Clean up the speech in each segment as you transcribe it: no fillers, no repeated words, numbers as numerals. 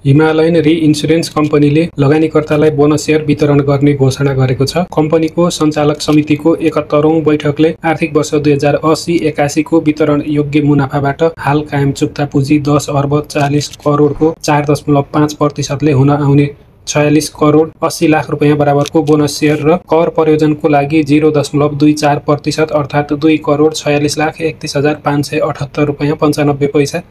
Himalayan रि-इन्स्योरेन्स कम्पनीले लगानीकर्तालाई bonus share वितरण गर्ने घोषणा गरेको छ। कम्पनीको सञ्चालक समितिको 71औं बैठकले आर्थिक वर्ष 2080-81 को वितरण योग्य मुनाफाबाट हाल कायम चुक्ता पुँजी 10 अर्ब 40 करोडको 4.5% ले हुन आउने 46 करोड 80 लाख रुपैयाँ बराबरको बोनस सेयर र कर प्रयोजनको लागि 0.24% अर्थात् 2 करोड 46 लाख 31,578 रुपैयाँ 95 पैसा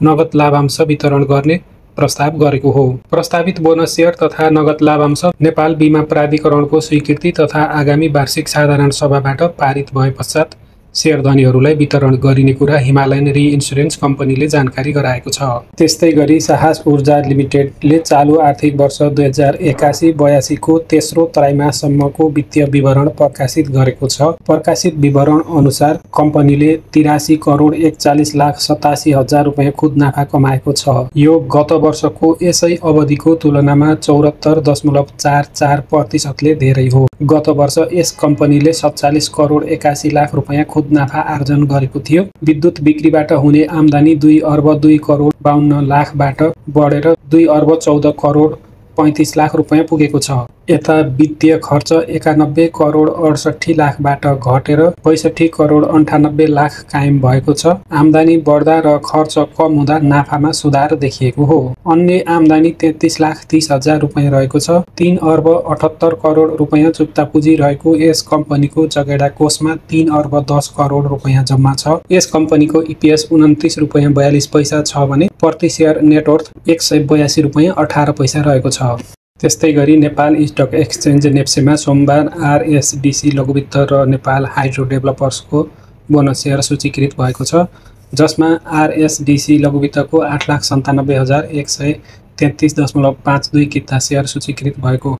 नगद लाभांश वितरण गर्ने प्रस्ताव गरेको हो। प्रस्तावित बोनस सेयर तथा नगद लाभांश नेपाल बीमा प्राधिकरणको स्वीकृति तथा आगामी वार्षिक साधारण सभाबाट पारित भए पश्चात शेयरधनीहरूलाई वितरण गरिने कुरा हिमालयन रि-इन्स्योरेन्स कम्पनीले जानकारी गराएको छ। त्यस्तै गरी साहस ऊर्जा लिमिटेडले चालु आर्थिक वर्ष 2081-82 को तेस्रो त्रैमाससम्मको वित्तीय विवरण प्रकाशित गरेको छ। प्रकाशित विवरण अनुसार कम्पनीले 83 करोड 41 लाख 87 हजार रुपैयाँ खुद नाफा कमाएको छ। यो गत वर्षको यसै अवधिको तुलनामा 74.44% ले धेरै हो। गत वर्ष यस कम्पनीले 47 करोड 81 लाख रुपैयाँ खुद नाफा आर्जन गरेको थियो। विद्युत बिक्रीबाट हुने आम्दानी 2 अर्ब 2 करोड 52 लाखबाट बढेर 2 अर्ब 14 करोड 35 लाख रुपैयाँ पुगेको छ। यता वित्तीय खर्च 91 करोड 68 लाखबाट घटेर 65 करोड 98 लाख कायम भएको छ। आम्दानी बढ्दा र खर्च कम हुँदा नाफामा सुधार देखिएको हो। अन्य आम्दानी 33 लाख 30 हजार रुपैयाँ रहेको छ। 3 अर्ब 78 करोड रुपैयाँ चुक्ता पुँजी रहेको यस कम्पनीको जगेडा कोषमा 3 अर्ब 10 करोड रुपैयाँ जम्मा छ। यस कम्पनीको EPS 29 रुपैयाँ 42 पैसा छ भने प्रति सेयर नेटवर्थ 182 रुपैयाँ 18 पैसा रहेको छ। त्यस्तै गरी नेपाल स्टक एक्सचेन्ज नेप्सेमा सोमबार RSDC लघुवित्त र नेपाल हाइड्रो डेभलपर्सको बोनस सेयर सूचीकृत भएको छ, जसमा RSDC लघुवित्तको 8,97,133.52 किता सेयर सूचीकृत भएको